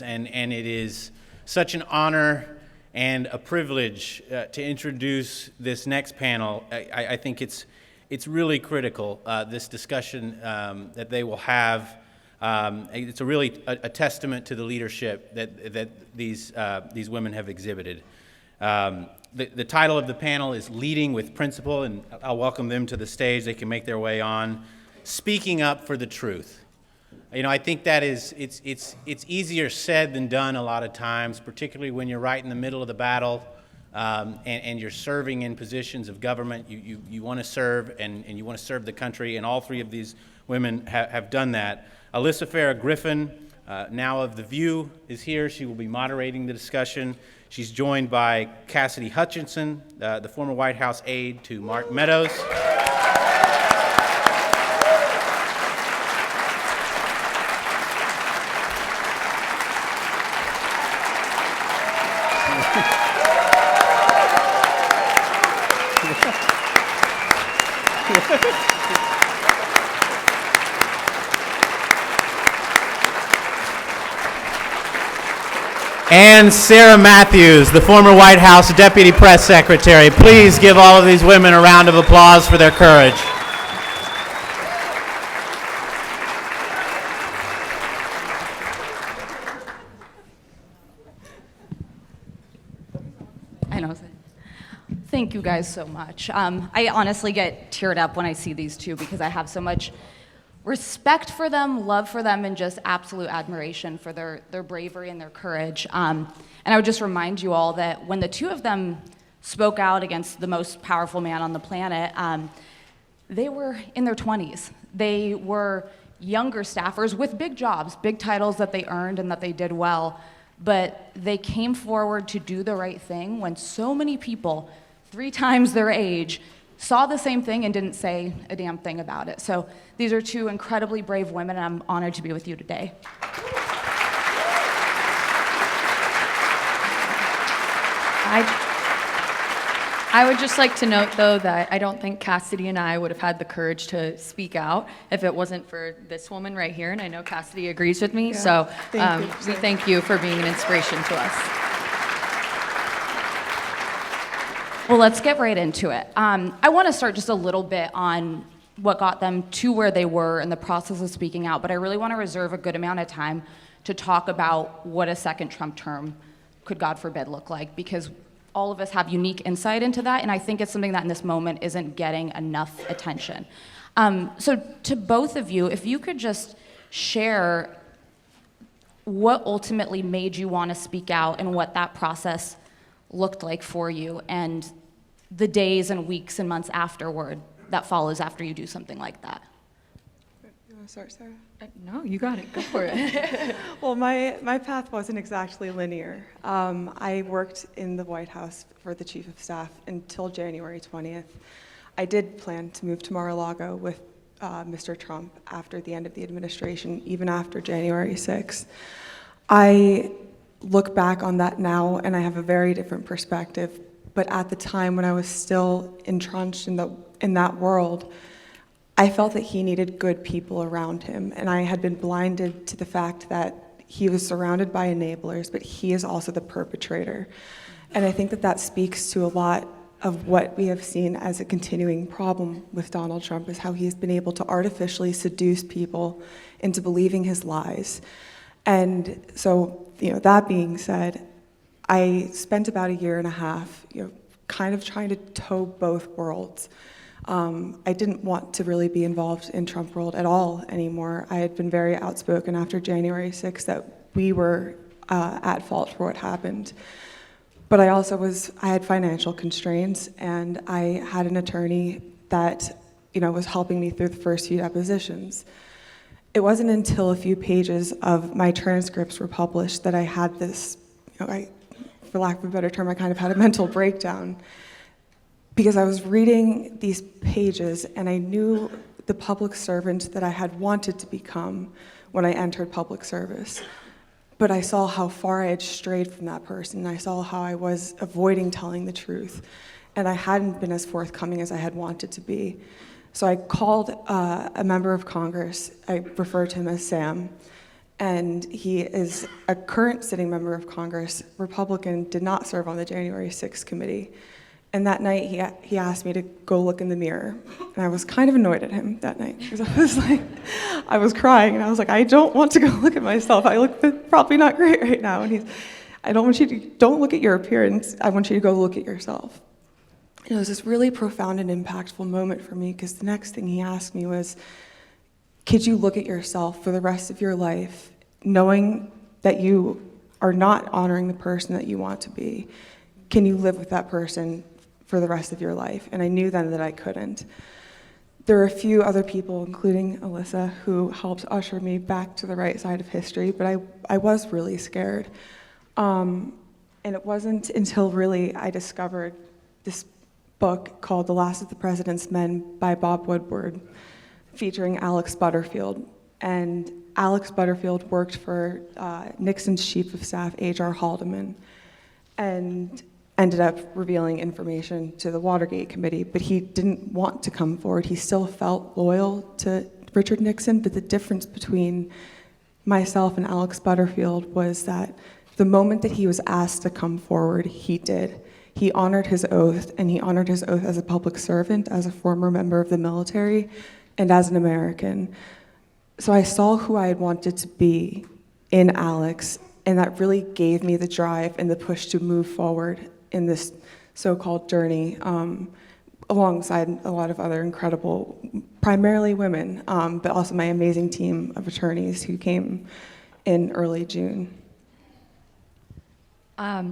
And it is such an honor and a privilege to introduce this next panel. I think it's really critical, this discussion that they will have. It's a testament to the leadership that these women have exhibited. The title of the panel is Leading with Principle, and I'll welcome them to the stage. They can make their way on. Speaking up for the truth. You know, I think that it's easier said than done a lot of times, particularly when you're right in the middle of the battle and you're serving in positions of government. You want to serve and you want to serve the country, and all three of these women have done that. Alyssa Farah Griffin, now of The View, is here. She will be moderating the discussion. She's joined by Cassidy Hutchinson, the former White House aide to Mark Meadows. And Sarah Matthews, the former White House Deputy Press Secretary. Please give all of these women a round of applause for their courage. I know. Thank you guys so much. I honestly get teared up when I see these two because I have so much respect for them, love for them, and just absolute admiration for their bravery and their courage. And I would just remind you all that when the two of them spoke out against the most powerful man on the planet, they were in their 20s. They were younger staffers with big jobs, big titles that they earned and that they did well, but they came forward to do the right thing when so many people, 3 times their age, saw the same thing and didn't say a damn thing about it. So these are two incredibly brave women, and I'm honored to be with you today. I would just like to note, though, that I don't think Cassidy and I would have had the courage to speak out if it wasn't for this woman right here, and I know Cassidy agrees with me, so we thank you for being an inspiration to us. Well, let's get right into it. I want to start just a little bit on what got them to where they were in the process of speaking out, but I really want to reserve a good amount of time to talk about what a second Trump term could, God forbid, look like, because all of us have unique insight into that, and I think it's something that in this moment isn't getting enough attention. So to both of you, if you could just share what ultimately made you want to speak out and what that process looked like for you and the days and weeks and months afterward that follows after you do something like that. You want to start, Sarah? No, you got it. Go for it. Well, my path wasn't exactly linear. I worked in the White House for the Chief of Staff until January 20th. I did plan to move to Mar-a-Lago with Mr. Trump after the end of the administration, even after January 6th. I look back on that now and I have a very different perspective, but at the time when I was still entrenched in that world, I felt that he needed good people around him, and I had been blinded to the fact that he was surrounded by enablers, but he is also the perpetrator. And I think that speaks to a lot of what we have seen as a continuing problem with Donald Trump, is how he's been able to artificially seduce people into believing his lies. And so, that being said, I spent about 1.5 years, kind of trying to toe both worlds. I didn't want to really be involved in Trump world at all anymore. I had been very outspoken after January 6th that we were at fault for what happened. But I had financial constraints, and I had an attorney that, was helping me through the first few depositions. It wasn't until a few pages of my transcripts were published that I had this, for lack of a better term, I kind of had a mental breakdown, because I was reading these pages and I knew the public servant that I had wanted to become when I entered public service. But I saw how far I had strayed from that person. I saw how I was avoiding telling the truth, and I hadn't been as forthcoming as I had wanted to be. So I called a member of Congress, I refer to him as Sam, and he is a current sitting member of Congress, Republican, did not serve on the January 6th committee. And that night, he asked me to go look in the mirror. And I was kind of annoyed at him that night, because I was crying, and I was like, I don't want to go look at myself. I look probably not great right now. And don't look at your appearance. I want you to go look at yourself. And it was this really profound and impactful moment for me, because the next thing he asked me was, could you look at yourself for the rest of your life, knowing that you are not honoring the person that you want to be? Can you live with that person for the rest of your life? And I knew then that I couldn't. There were a few other people, including Alyssa, who helped usher me back to the right side of history, but I was really scared. And it wasn't until really I discovered this book called The Last of the President's Men by Bob Woodward, featuring Alex Butterfield. And Alex Butterfield worked for Nixon's chief of staff, H.R. Haldeman, and ended up revealing information to the Watergate Committee, but he didn't want to come forward. He still felt loyal to Richard Nixon, but the difference between myself and Alex Butterfield was that the moment that he was asked to come forward, he did. He honored his oath, and he honored his oath as a public servant, as a former member of the military, and as an American. So I saw who I had wanted to be in Alex, and that really gave me the drive and the push to move forward in this so-called journey, alongside a lot of other incredible, primarily women, but also my amazing team of attorneys who came in early June.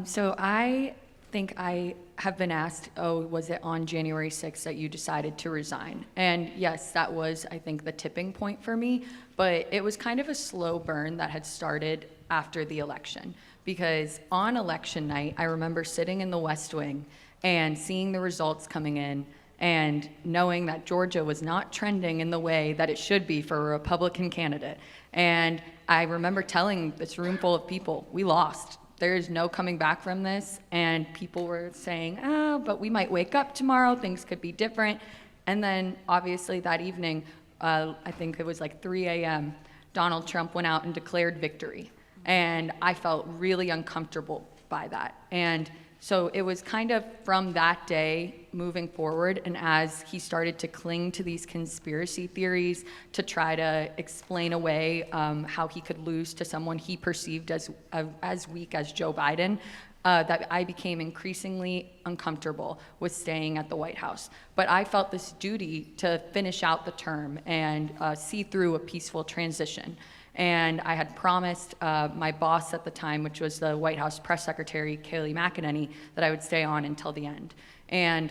So I think I have been asked, was it on January 6th that you decided to resign? And yes, that was, I think, the tipping point for me, but it was kind of a slow burn that had started after the election. Because on election night, I remember sitting in the West Wing and seeing the results coming in and knowing that Georgia was not trending in the way that it should be for a Republican candidate. And I remember telling this room full of people, we lost. There is no coming back from this. And people were saying, but we might wake up tomorrow, things could be different. And then obviously that evening, I think it was like 3 a.m., Donald Trump went out and declared victory. And I felt really uncomfortable by that. And so it was kind of from that day moving forward, and as he started to cling to these conspiracy theories to try to explain away how he could lose to someone he perceived as weak as Joe Biden, that I became increasingly uncomfortable with staying at the White House. But I felt this duty to finish out the term and see through a peaceful transition. And I had promised my boss at the time, which was the White House press secretary, Kayleigh McEnany, that I would stay on until the end. And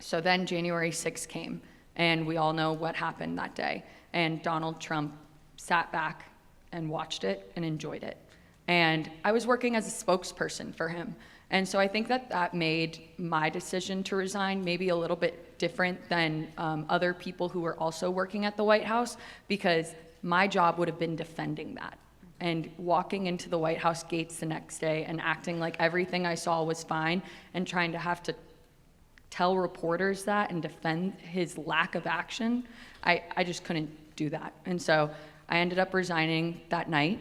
so then January 6th came, and we all know what happened that day. And Donald Trump sat back and watched it and enjoyed it. And I was working as a spokesperson for him. And so I think that made my decision to resign maybe a little bit different than other people who were also working at the White House, because my job would have been defending that and walking into the White House gates the next day and acting like everything I saw was fine and trying to have to tell reporters that and defend his lack of action. I just couldn't do that. And so I ended up resigning that night.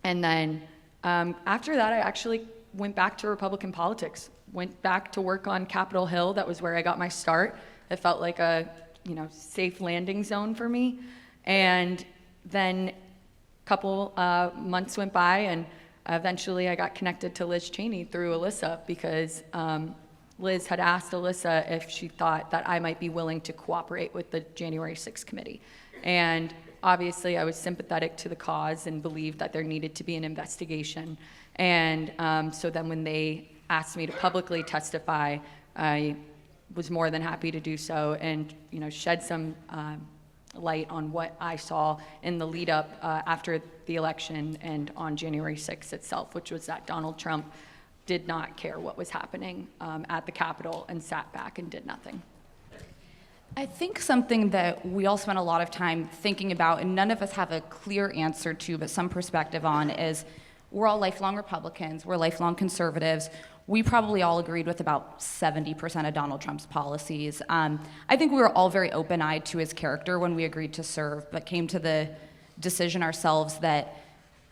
And then after that, I actually went back to Republican politics, went back to work on Capitol Hill. That was where I got my start. It felt like a safe landing zone for me. And then a couple months went by, and eventually I got connected to Liz Cheney through Alyssa, because Liz had asked Alyssa if she thought that I might be willing to cooperate with the January 6th committee. And obviously I was sympathetic to the cause and believed that there needed to be an investigation. And so then when they asked me to publicly testify, I was more than happy to do so and shed some light on what I saw in the lead up after the election and on January 6th itself, which was that Donald Trump did not care what was happening at the Capitol and sat back and did nothing. I think something that we all spend a lot of time thinking about, and none of us have a clear answer to, but some perspective on, is we're all lifelong Republicans, we're lifelong conservatives. We probably all agreed with about 70% of Donald Trump's policies. I think we were all very open-eyed to his character when we agreed to serve, but came to the decision ourselves that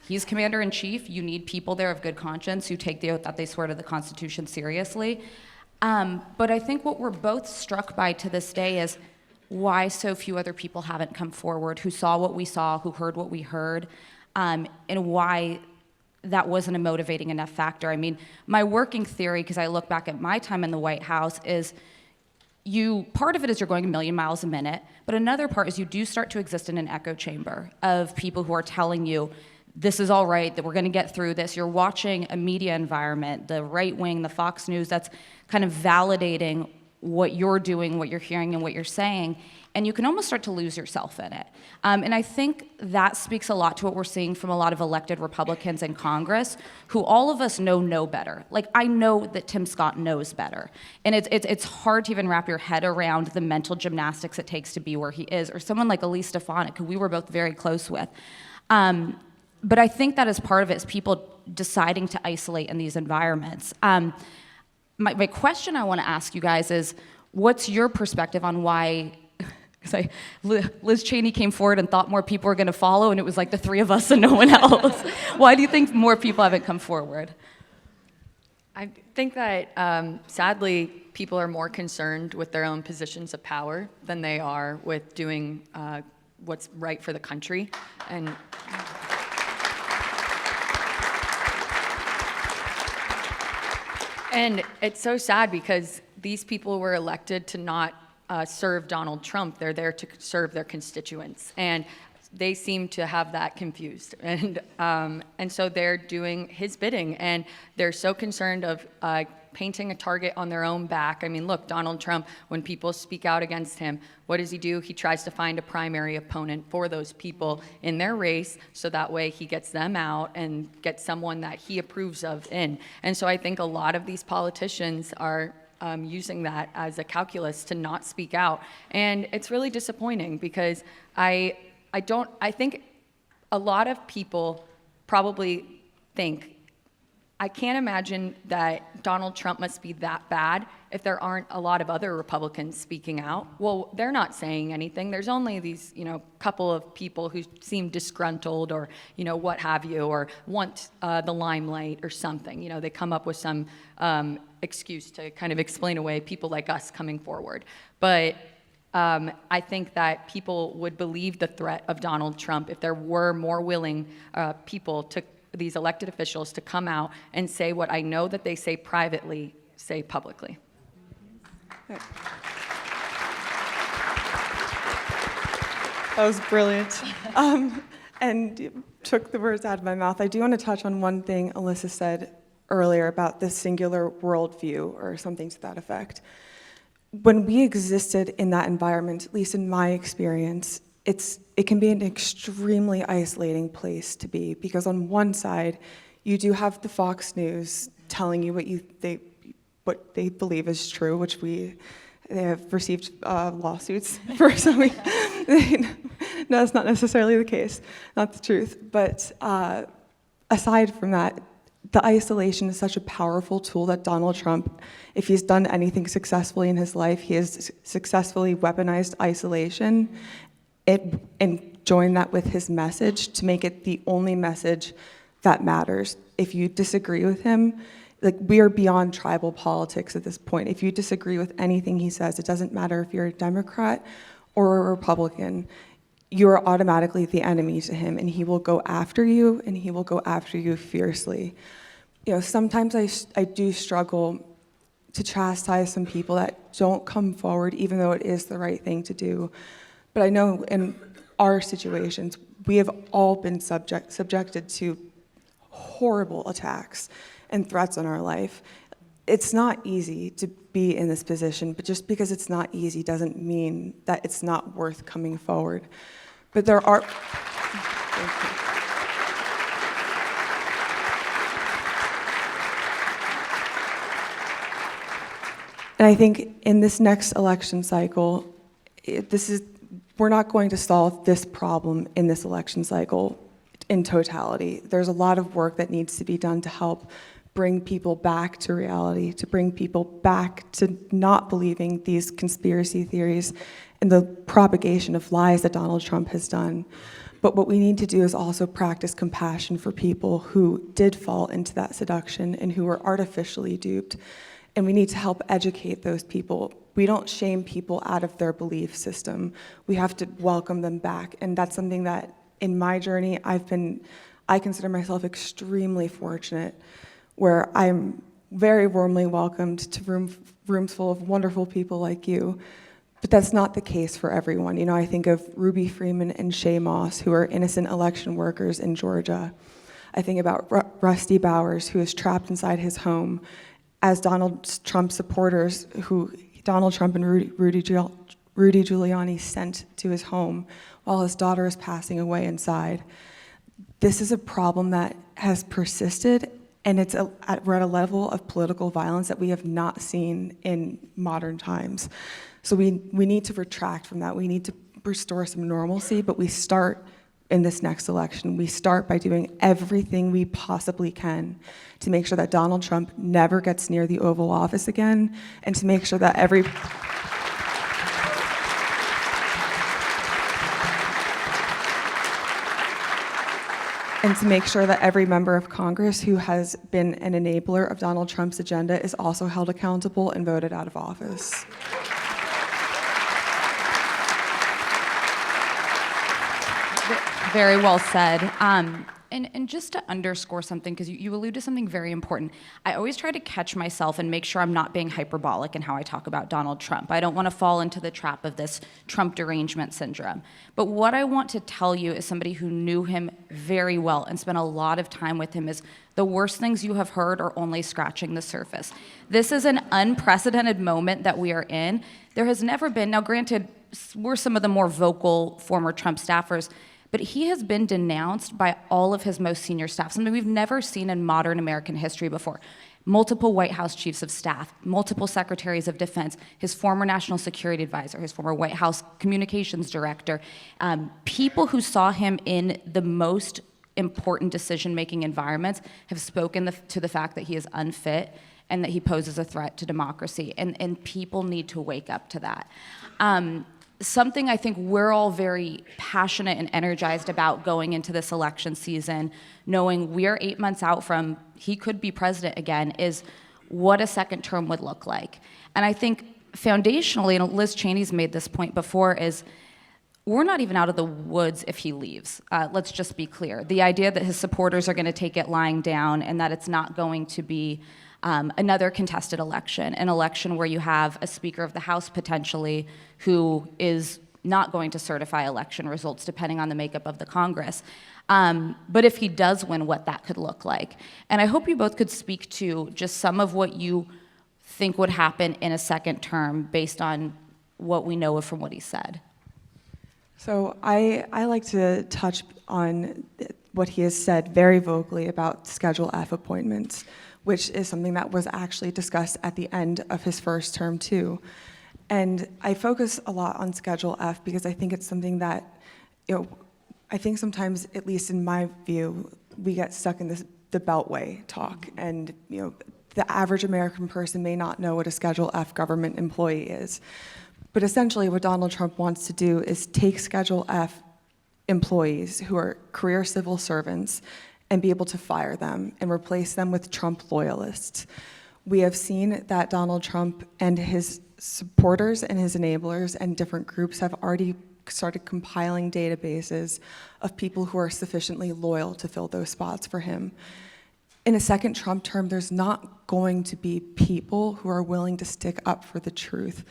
he's commander-in-chief. You need people there of good conscience who take the oath that they swear to the Constitution seriously. But I think what we're both struck by to this day is why so few other people haven't come forward, who saw what we saw, who heard what we heard, and why that wasn't a motivating enough factor. I mean, my working theory, because I look back at my time in the White House, is part of it is you're going a million miles a minute, but another part is you do start to exist in an echo chamber of people who are telling you, this is all right, that we're going to get through this. You're watching a media environment, the right wing, the Fox News, that's kind of validating what you're doing, what you're hearing, and what you're saying, and you can almost start to lose yourself in it. And I think that speaks a lot to what we're seeing from a lot of elected Republicans in Congress, who all of us know better. Like, I know that Tim Scott knows better, and it's hard to even wrap your head around the mental gymnastics it takes to be where he is, or someone like Elise Stefanik, who we were both very close with. But I think that is part of it, is people deciding to isolate in these environments. My question I want to ask you guys is, what's your perspective on why, because Liz Cheney came forward and thought more people were going to follow, and it was like the three of us and no one else. Why do you think more people haven't come forward? I think that, sadly, people are more concerned with their own positions of power than they are with doing what's right for the country. And it's so sad because these people were elected to not serve Donald Trump. They're there to serve their constituents. And they seem to have that confused. And so they're doing his bidding. And they're so concerned of painting a target on their own back. I mean, look, Donald Trump, when people speak out against him, what does he do? He tries to find a primary opponent for those people in their race, so that way he gets them out and gets someone that he approves of in. And so I think a lot of these politicians are using that as a calculus to not speak out. And it's really disappointing, because I think a lot of people probably think, I can't imagine that Donald Trump must be that bad if there aren't a lot of other Republicans speaking out. Well, they're not saying anything. There's only these, couple of people who seem disgruntled, or, what have you, or want the limelight or something. They come up with some excuse to kind of explain away people like us coming forward. But I think that people would believe the threat of Donald Trump if there were more willing people, these elected officials, to come out and say what I know that they say privately, say publicly. That was brilliant. And you took the words out of my mouth. I do want to touch on one thing Alyssa said earlier about the singular worldview, or something to that effect. When we existed in that environment, at least in my experience, it can be an extremely isolating place to be, because on one side, you do have the Fox News telling you what they believe is true, which they have received lawsuits for something. No, that's not necessarily the case, not the truth. But aside from that, the isolation is such a powerful tool that Donald Trump, if he's done anything successfully in his life, he has successfully weaponized isolation and joined that with his message to make it the only message that matters. If you disagree with him, we are beyond tribal politics at this point. If you disagree with anything he says, it doesn't matter if you're a Democrat or a Republican, you are automatically the enemy to him, and he will go after you, and he will go after you fiercely. Sometimes I do struggle to chastise some people that don't come forward, even though it is the right thing to do. But I know in our situations, we have all been subjected to horrible attacks and threats on our life. It's not easy to be in this position, but just because it's not easy doesn't mean that it's not worth coming forward. But there are... Thank you. And I think in this next election cycle, we're not going to solve this problem in this election cycle in totality. There's a lot of work that needs to be done to help bring people back to reality, to bring people back to not believing these conspiracy theories and the propagation of lies that Donald Trump has done. But what we need to do is also practice compassion for people who did fall into that seduction and who were artificially duped. And we need to help educate those people. We don't shame people out of their belief system. We have to welcome them back. And that's something that in my journey, I consider myself extremely fortunate, where I'm very warmly welcomed to rooms full of wonderful people like you. But that's not the case for everyone. You know, I think of Ruby Freeman and Shay Moss, who are innocent election workers in Georgia. I think about Rusty Bowers, who is trapped inside his home as Donald Trump supporters who Donald Trump and Rudy Giuliani sent to his home while his daughter is passing away inside. This is a problem that has persisted, and we're at a level of political violence that we have not seen in modern times. So we need to retract from that. We need to restore some normalcy, but we start in this next election. We start by doing everything we possibly can to make sure that Donald Trump never gets near the Oval Office again, and to make sure that every member of Congress who has been an enabler of Donald Trump's agenda is also held accountable and voted out of office. Very well said. And just to underscore something, because you allude to something very important, I always try to catch myself and make sure I'm not being hyperbolic in how I talk about Donald Trump. I don't want to fall into the trap of this Trump derangement syndrome. But what I want to tell you as somebody who knew him very well and spent a lot of time with him is the worst things you have heard are only scratching the surface. This is an unprecedented moment that we are in. There has never been, now granted, we're some of the more vocal former Trump staffers, but he has been denounced by all of his most senior staff, something we've never seen in modern American history before. Multiple White House chiefs of staff, multiple secretaries of defense, his former national security advisor, his former White House communications director, people who saw him in the most important decision-making environments have spoken to the fact that he is unfit and that he poses a threat to democracy, and people need to wake up to that. Something I think we're all very passionate and energized about going into this election season, knowing we're 8 months out from he could be president again, is what a second term would look like. And I think foundationally, and Liz Cheney's made this point before, is we're not even out of the woods if he leaves. Let's just be clear. The idea that his supporters are going to take it lying down and that it's not going to be another contested election, an election where you have a Speaker of the House potentially who is not going to certify election results depending on the makeup of the Congress. But if he does win, what that could look like. And I hope you both could speak to just some of what you think would happen in a second term based on what we know from what he said. So I like to touch on what he has said very vocally about Schedule F appointments, which is something that was actually discussed at the end of his first term too. And I focus a lot on Schedule F because I think it's something that, I think sometimes, at least in my view, we get stuck in the Beltway talk. And, the average American person may not know what a Schedule F government employee is. But essentially what Donald Trump wants to do is take Schedule F employees who are career civil servants and be able to fire them and replace them with Trump loyalists. We have seen that Donald Trump and his supporters and his enablers and different groups have already started compiling databases of people who are sufficiently loyal to fill those spots for him. In a second Trump term, there's not going to be people who are willing to stick up for the truth.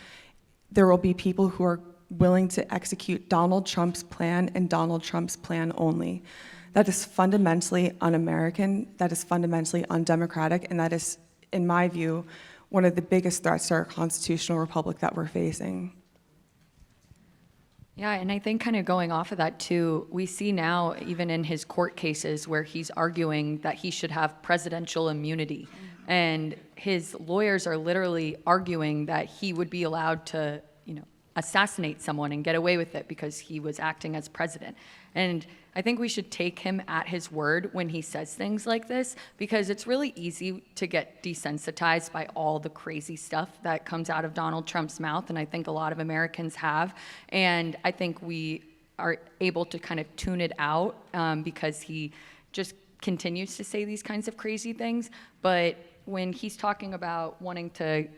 There will be people who are willing to execute Donald Trump's plan and Donald Trump's plan only. That is fundamentally un-American, that is fundamentally undemocratic, and that is, in my view, one of the biggest threats to our constitutional republic that we're facing. Yeah, and I think kind of going off of that too, we see now even in his court cases where he's arguing that he should have presidential immunity. And his lawyers are literally arguing that he would be allowed to, assassinate someone and get away with it because he was acting as president. And I think we should take him at his word when he says things like this, because it's really easy to get desensitized by all the crazy stuff that comes out of Donald Trump's mouth, and I think a lot of Americans have. And I think we are able to kind of tune it out because he just continues to say these kinds of crazy things. But when he's talking about wanting to,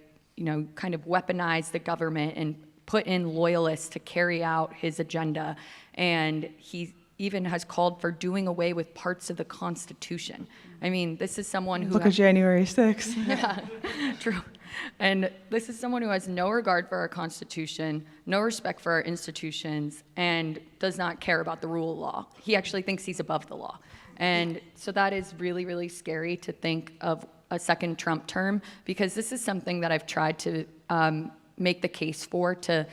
kind of weaponize the government and put in loyalists to carry out his agenda, and he even has called for doing away with parts of the Constitution. I mean, this is someone who... Look at January 6th. Yeah, true. And this is someone who has no regard for our Constitution, no respect for our institutions, and does not care about the rule of law. He actually thinks he's above the law. And so that is really, really scary to think of a second Trump term, because this is something that I've tried to make the case for to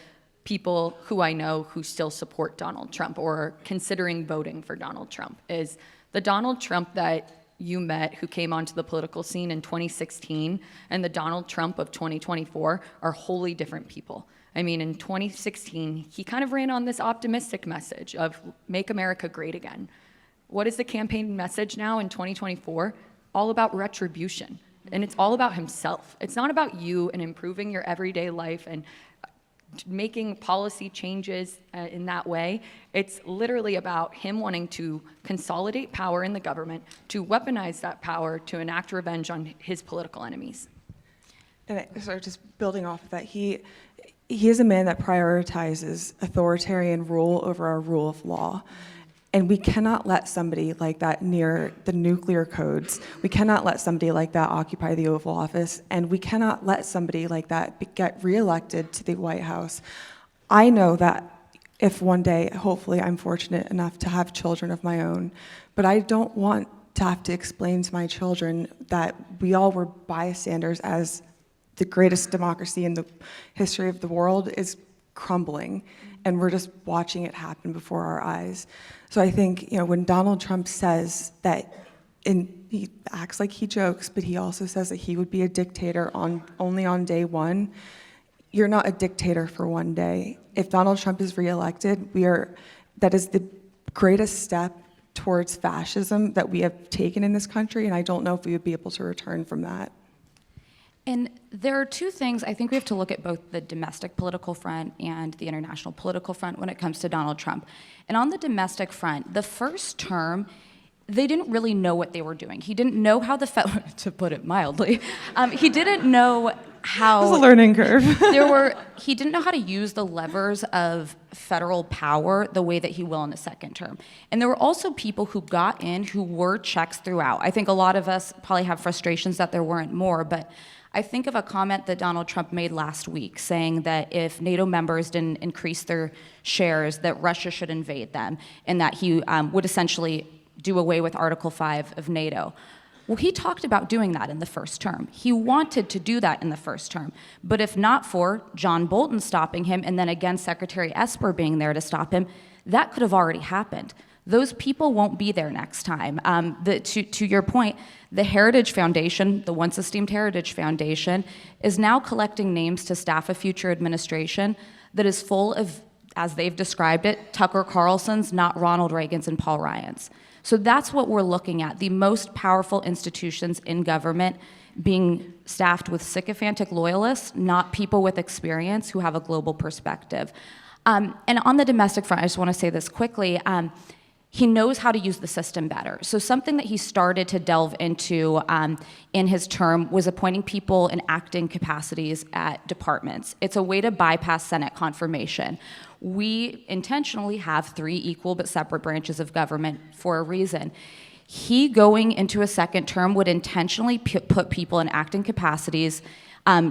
people who I know who still support Donald Trump or are considering voting for Donald Trump, is the Donald Trump that you met who came onto the political scene in 2016 and the Donald Trump of 2024 are wholly different people. I mean, in 2016, he kind of ran on this optimistic message of make America great again. What is the campaign message now in 2024? All about retribution. And it's all about himself. It's not about you and improving your everyday life and making policy changes in that way. It's literally about him wanting to consolidate power in the government, to weaponize that power to enact revenge on his political enemies. And just building off of that, he is a man that prioritizes authoritarian rule over our rule of law. And we cannot let somebody like that near the nuclear codes. We cannot let somebody like that occupy the Oval Office. And we cannot let somebody like that get reelected to the White House. I know that if one day, hopefully I'm fortunate enough to have children of my own, but I don't want to have to explain to my children that we all were bystanders as the greatest democracy in the history of the world is crumbling, and we're just watching it happen before our eyes. So I think, when Donald Trump says that, and he acts like he jokes, but he also says that he would be a dictator only on day one. You're not a dictator for one day. If Donald Trump is reelected, that is the greatest step towards fascism that we have taken in this country, and I don't know if we would be able to return from that. And there are two things. I think we have to look at both the domestic political front and the international political front when it comes to Donald Trump. And on the domestic front, the first term, they didn't really know what they were doing. He didn't know how to put it mildly, he didn't know how... It was a learning curve. He didn't know how to use the levers of federal power the way that he will in the second term. And there were also people who got in who were checks throughout. I think a lot of us probably have frustrations that there weren't more, but I think of a comment that Donald Trump made last week saying that if NATO members didn't increase their shares, that Russia should invade them, and that he would essentially do away with Article 5 of NATO. Well, he talked about doing that in the first term. He wanted to do that in the first term. But if not for John Bolton stopping him, and then again Secretary Esper being there to stop him, that could have already happened. Those people won't be there next time. To your point, the Heritage Foundation, the once esteemed Heritage Foundation, is now collecting names to staff a future administration that is full of, as they've described it, Tucker Carlson's, not Ronald Reagan's and Paul Ryan's. So that's what we're looking at, the most powerful institutions in government being staffed with sycophantic loyalists, not people with experience who have a global perspective. And on the domestic front, I just want to say this quickly. He knows how to use the system better. So something that he started to delve into in his term was appointing people in acting capacities at departments. It's a way to bypass Senate confirmation. We intentionally have 3 equal but separate branches of government for a reason. He, going into a second term, would intentionally put people in acting capacities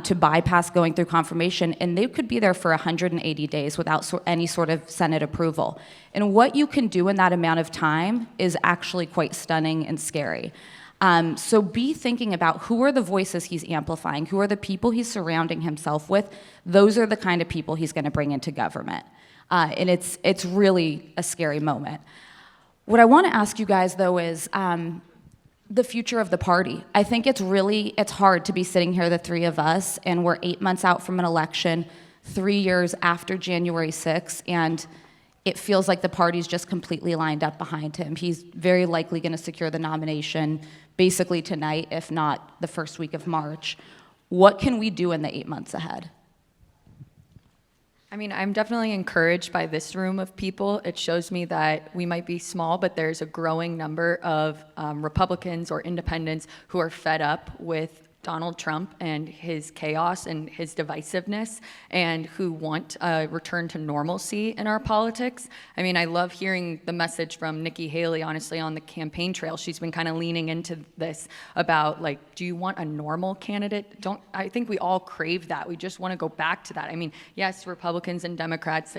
to bypass going through confirmation, and they could be there for 180 days without any sort of Senate approval. And what you can do in that amount of time is actually quite stunning and scary. So be thinking about who are the voices he's amplifying, who are the people he's surrounding himself with. Those are the kind of people he's going to bring into government. And it's really a scary moment. What I want to ask you guys, though, is the future of the party. I think it's hard to be sitting here, the 3 of us, and we're 8 months out from an election, 3 years after January 6th, and it feels like the party's just completely lined up behind him. He's very likely going to secure the nomination basically tonight, if not the first week of March. What can we do in the 8 months ahead? I mean, I'm definitely encouraged by this room of people. It shows me that we might be small, but there's a growing number of Republicans or independents who are fed up with Donald Trump and his chaos and his divisiveness, and who want a return to normalcy in our politics. I mean, I love hearing the message from Nikki Haley, honestly, on the campaign trail. She's been kind of leaning into this about, like, do you want a normal candidate? I think we all crave that. We just want to go back to that. I mean, yes, Republicans and Democrats,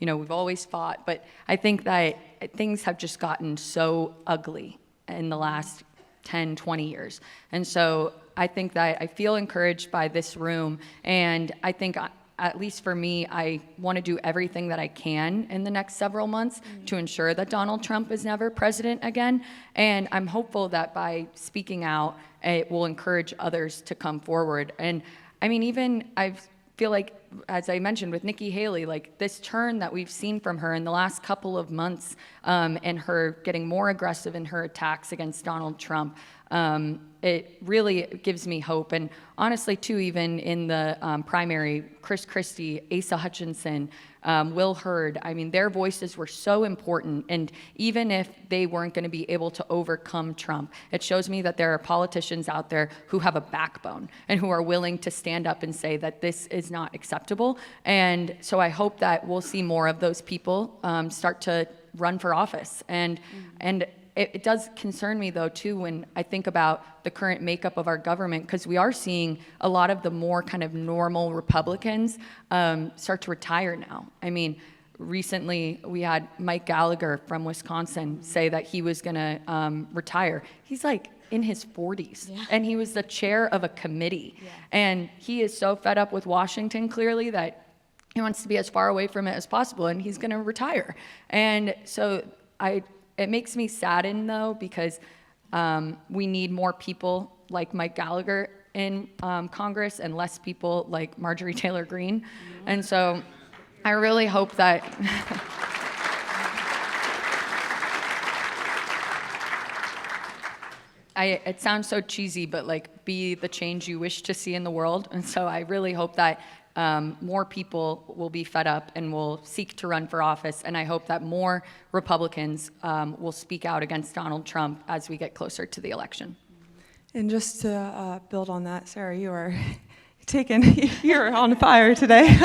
we've always fought, but I think that things have just gotten so ugly in the last 10, 20 years. And so I think that I feel encouraged by this room, and I think, at least for me, I want to do everything that I can in the next several months to ensure that Donald Trump is never president again. And I'm hopeful that by speaking out, it will encourage others to come forward. And I mean, even I feel like, as I mentioned with Nikki Haley, like this turn that we've seen from her in the last couple of months, and her getting more aggressive in her attacks against Donald Trump, it really gives me hope. And honestly, too, even in the primary, Chris Christie, Asa Hutchinson, Will Hurd, I mean, their voices were so important. And even if they weren't going to be able to overcome Trump, it shows me that there are politicians out there who have a backbone and who are willing to stand up and say that this is not acceptable. And so I hope that we'll see more of those people start to run for office. And it does concern me, though, too, when I think about the current makeup of our government, because we are seeing a lot of the more kind of normal Republicans start to retire now. I mean, recently we had Mike Gallagher from Wisconsin say that he was going to retire. He's like in his 40s, and he was the chair of a committee. And he is so fed up with Washington, clearly, that he wants to be as far away from it as possible, and he's going to retire. And so it makes me saddened, though, because we need more people like Mike Gallagher in Congress and less people like Marjorie Taylor Greene. And so I really hope that it sounds so cheesy, but like, be the change you wish to see in the world. And so I really hope that more people will be fed up and will seek to run for office. And I hope that more Republicans will speak out against Donald Trump as we get closer to the election. And just to build on that, Sarah, you're on fire today.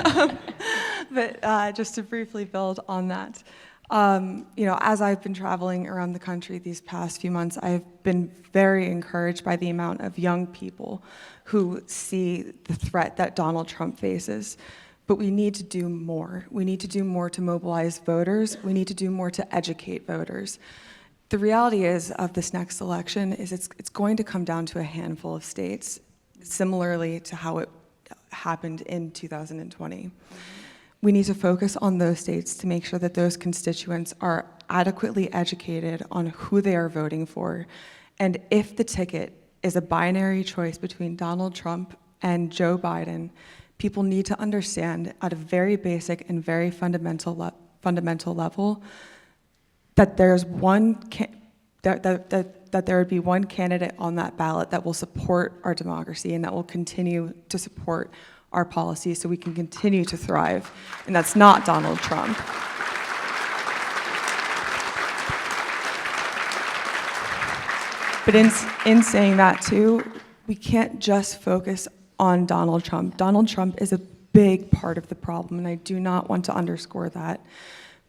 But just to briefly build on that, as I've been traveling around the country these past few months, I've been very encouraged by the amount of young people who see the threat that Donald Trump faces. But we need to do more. We need to do more to mobilize voters. We need to do more to educate voters. The reality of this next election is it's going to come down to a handful of states, similarly to how it happened in 2020. We need to focus on those states to make sure that those constituents are adequately educated on who they are voting for. And if the ticket is a binary choice between Donald Trump and Joe Biden, people need to understand at a very basic and very fundamental level that there's that there would be one candidate on that ballot that will support our democracy and that will continue to support our policies so we can continue to thrive, and that's not Donald Trump. But in saying that too, we can't just focus on Donald Trump. Donald Trump is a big part of the problem, and I do not want to underscore that.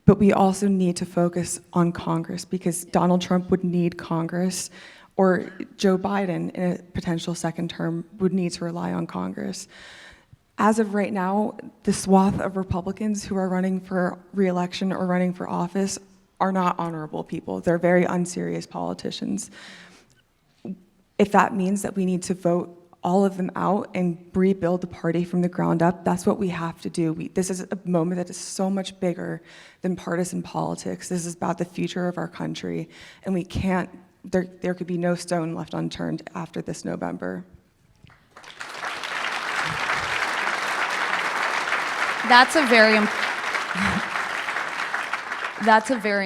But we also need to focus on Congress, because Donald Trump would need Congress, or Joe Biden in a potential second term would need to rely on Congress. As of right now, the swath of Republicans who are running for re-election or running for office are not honorable people. They're very unserious politicians. If that means that we need to vote all of them out and rebuild the party from the ground up, that's what we have to do. This is a moment that is so much bigger than partisan politics. This is about the future of our country, and we can't, there could be no stone left unturned after this November. That's a very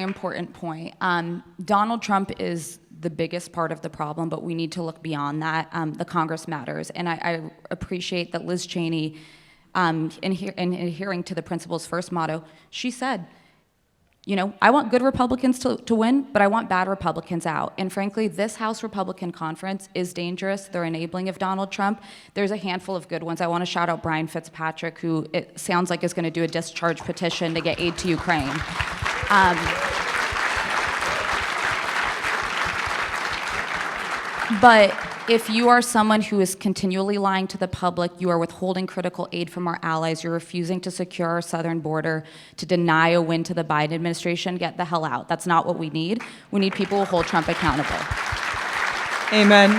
important point. Donald Trump is the biggest part of the problem, but we need to look beyond that. The Congress matters, and I appreciate that Liz Cheney in adhering to the principal's first motto, she said, you know, I want good Republicans to win, but I want bad Republicans out. And frankly, this House Republican conference is dangerous. They're enabling of Donald Trump. There's a handful of good ones. I want to shout out Brian Fitzpatrick, who it sounds like is going to do a discharge petition to get aid to Ukraine. But if you are someone who is continually lying to the public, you are withholding critical aid from our allies, you're refusing to secure our southern border, to deny a win to the Biden administration, get the hell out. That's not what we need. We need people who hold Trump accountable. Amen.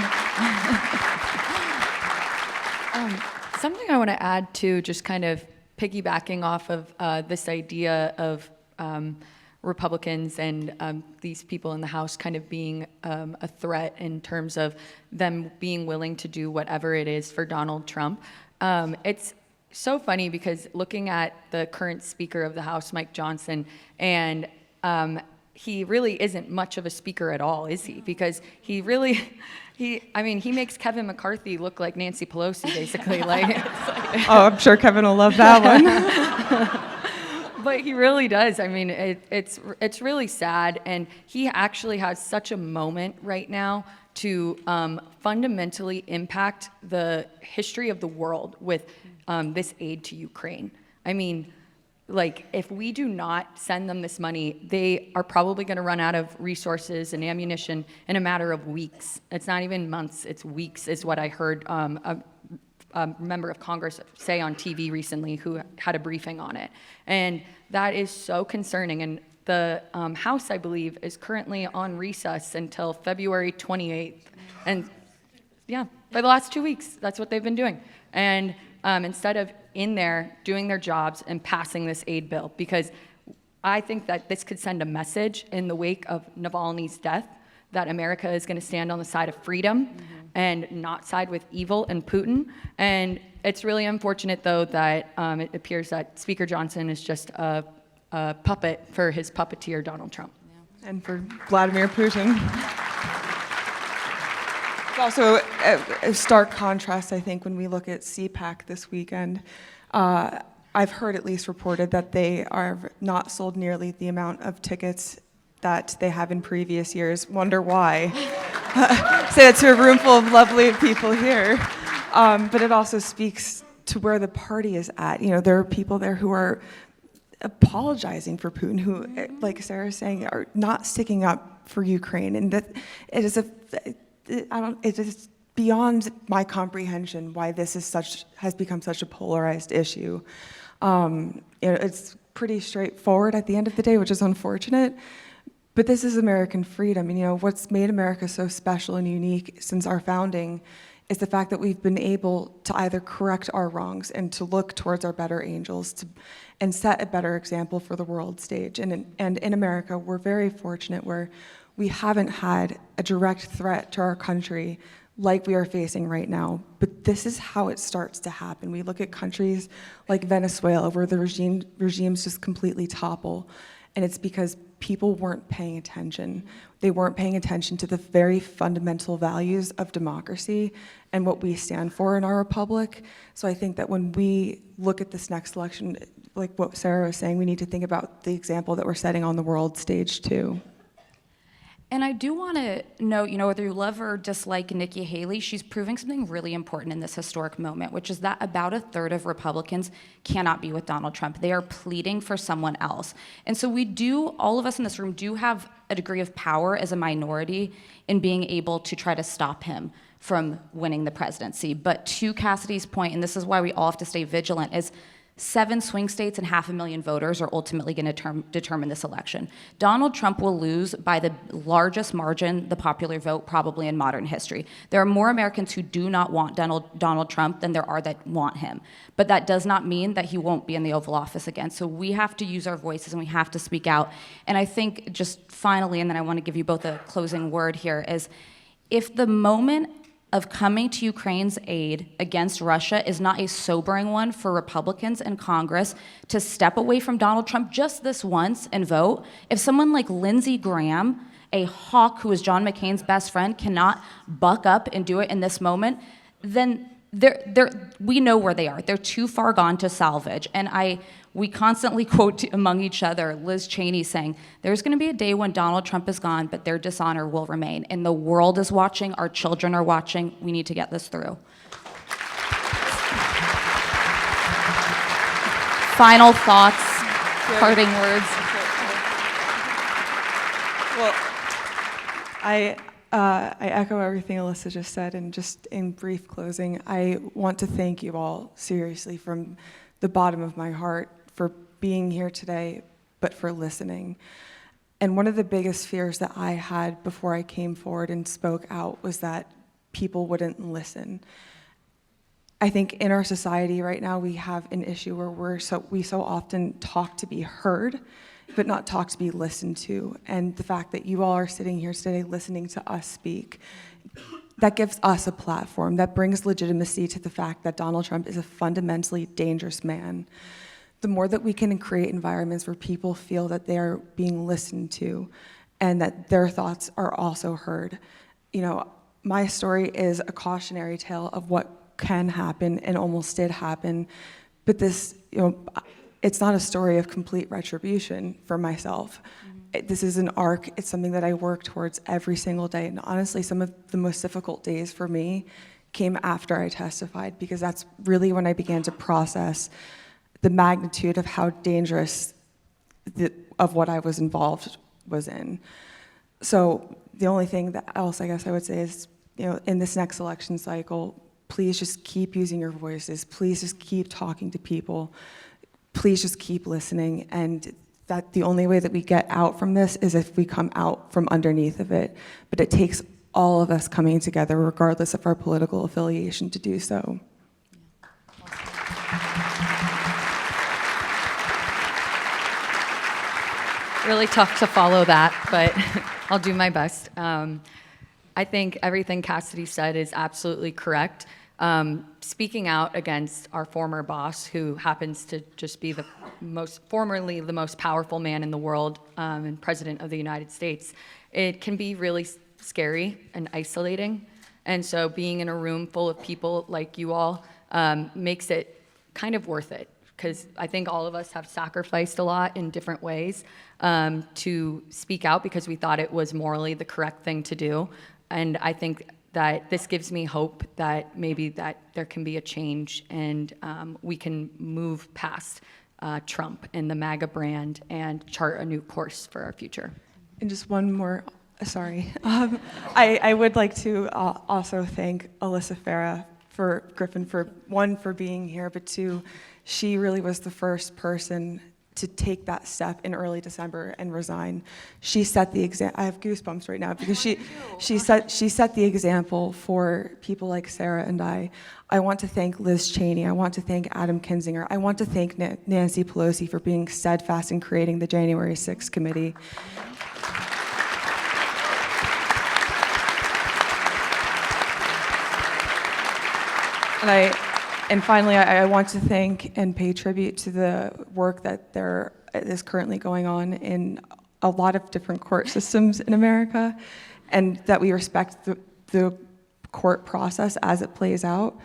Something I want to add to, just kind of piggybacking off of this idea of Republicans and these people in the House kind of being a threat in terms of them being willing to do whatever it is for Donald Trump. It's so funny because looking at the current Speaker of the House, Mike Johnson, and he really isn't much of a speaker at all, is he? Because he really, he makes Kevin McCarthy look like Nancy Pelosi, basically. Oh, I'm sure Kevin will love that one. But he really does. I mean, it's really sad, and he actually has such a moment right now to fundamentally impact the history of the world with this aid to Ukraine. I mean, like, if we do not send them this money, they are probably going to run out of resources and ammunition in a matter of weeks. It's not even months, it's weeks, is what I heard a member of Congress say on TV recently who had a briefing on it. And that is so concerning. And the House, I believe, is currently on recess until February 28th. And yeah, for the last 2 weeks, that's what they've been doing. And instead of in there doing their jobs and passing this aid bill, because I think that this could send a message in the wake of Navalny's death that America is going to stand on the side of freedom and not side with evil and Putin. And it's really unfortunate, though, that it appears that Speaker Johnson is just a puppet for his puppeteer, Donald Trump. And for Vladimir Putin. It's also a stark contrast, I think, when we look at CPAC this weekend. I've heard at least reported that they are not sold nearly the amount of tickets that they have in previous years. Wonder why. Say that to a room full of lovely people here. But it also speaks to where the party is at. You know, there are people there who are apologizing for Putin, who, like Sarah is saying, are not sticking up for Ukraine. And that it is it is beyond my comprehension why this has become such a polarized issue. It's pretty straightforward at the end of the day, which is unfortunate. But this is American freedom. And, what's made America so special and unique since our founding is the fact that we've been able to either correct our wrongs and to look towards our better angels and set a better example for the world stage. And in America, we're very fortunate where we haven't had a direct threat to our country like we are facing right now. But this is how it starts to happen. We look at countries like Venezuela, where the regimes just completely topple. And it's because people weren't paying attention. They weren't paying attention to the very fundamental values of democracy and what we stand for in our republic. So I think that when we look at this next election, like what Sarah was saying, we need to think about the example that we're setting on the world stage too. And I do want to note, whether you love or dislike Nikki Haley, she's proving something really important in this historic moment, which is that about a third of Republicans cannot be with Donald Trump. They are pleading for someone else. And so all of us in this room do have a degree of power as a minority in being able to try to stop him from winning the presidency. But to Cassidy's point, and this is why we all have to stay vigilant, is 7 swing states and 500,000 voters are ultimately going to determine this election. Donald Trump will lose by the largest margin, the popular vote, probably in modern history. There are more Americans who do not want Donald Trump than there are that want him. But that does not mean that he won't be in the Oval Office again. So we have to use our voices and we have to speak out. And I think just finally, and then I want to give you both a closing word here, is if the moment of coming to Ukraine's aid against Russia is not a sobering one for Republicans in Congress to step away from Donald Trump just this once and vote, if someone like Lindsey Graham, a hawk who is John McCain's best friend, cannot buck up and do it in this moment, then we know where they are. They're too far gone to salvage. And we constantly quote among each other Liz Cheney saying, there's going to be a day when Donald Trump is gone, but their dishonor will remain. And the world is watching. Our children are watching. We need to get this through. Final thoughts, parting words. Well, I echo everything Alyssa just said, and just in brief closing, I want to thank you all seriously from the bottom of my heart for being here today, but for listening. And one of the biggest fears that I had before I came forward and spoke out was that people wouldn't listen. I think in our society right now, we have an issue where we so often talk to be heard, but not talk to be listened to. And the fact that you all are sitting here today listening to us speak, that gives us a platform, that brings legitimacy to the fact that Donald Trump is a fundamentally dangerous man. The more that we can create environments where people feel that they are being listened to and that their thoughts are also heard. You know, my story is a cautionary tale of what can happen and almost did happen, but this, you know, it's not a story of complete retribution for myself. This is an arc. It's something that I work towards every single day. And honestly, some of the most difficult days for me came after I testified, because that's really when I began to process the magnitude of how dangerous of what I was involved was in. So the only thing that else I guess I would say is, you know, in this next election cycle, please just keep using your voices. Please just keep talking to people. Please just keep listening. And that the only way that we get out from this is if we come out from underneath of it. But it takes all of us coming together, regardless of our political affiliation, to do so. Really tough to follow that, but I'll do my best. I think everything Cassidy said is absolutely correct. Speaking out against our former boss, who happens to just be formerly the most powerful man in the world, and president of the United States, it can be really scary and isolating. And so being in a room full of people like you all makes it kind of worth it, because I think all of us have sacrificed a lot in different ways to speak out because we thought it was morally the correct thing to do. And I think that this gives me hope that maybe that there can be a change, and we can move past Trump and the MAGA brand and chart a new course for our future. And just one more, sorry. I would like to also thank Alyssa, Farah, for Griffin, for one, for being here, but two, she really was the first person to take that step in early December and resign. She set the example. I have goosebumps right now because she set the example for people like Sarah and I. I want to thank Liz Cheney. I want to thank Adam Kinzinger. I want to thank Nancy Pelosi for being steadfast in creating the January 6th committee. And finally, I want to thank and pay tribute to the work that there is currently going on in a lot of different court systems in America, and that we respect the court process as it plays out.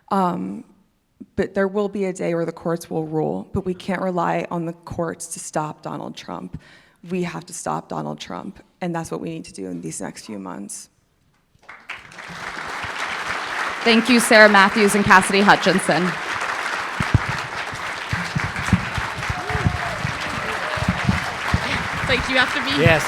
But there will be a day where the courts will rule, but we can't rely on the courts to stop Donald Trump. We have to stop Donald Trump, and that's what we need to do in these next few months. Thank you, Sarah Matthews and Cassidy Hutchinson. Like, do you have to be? Yes.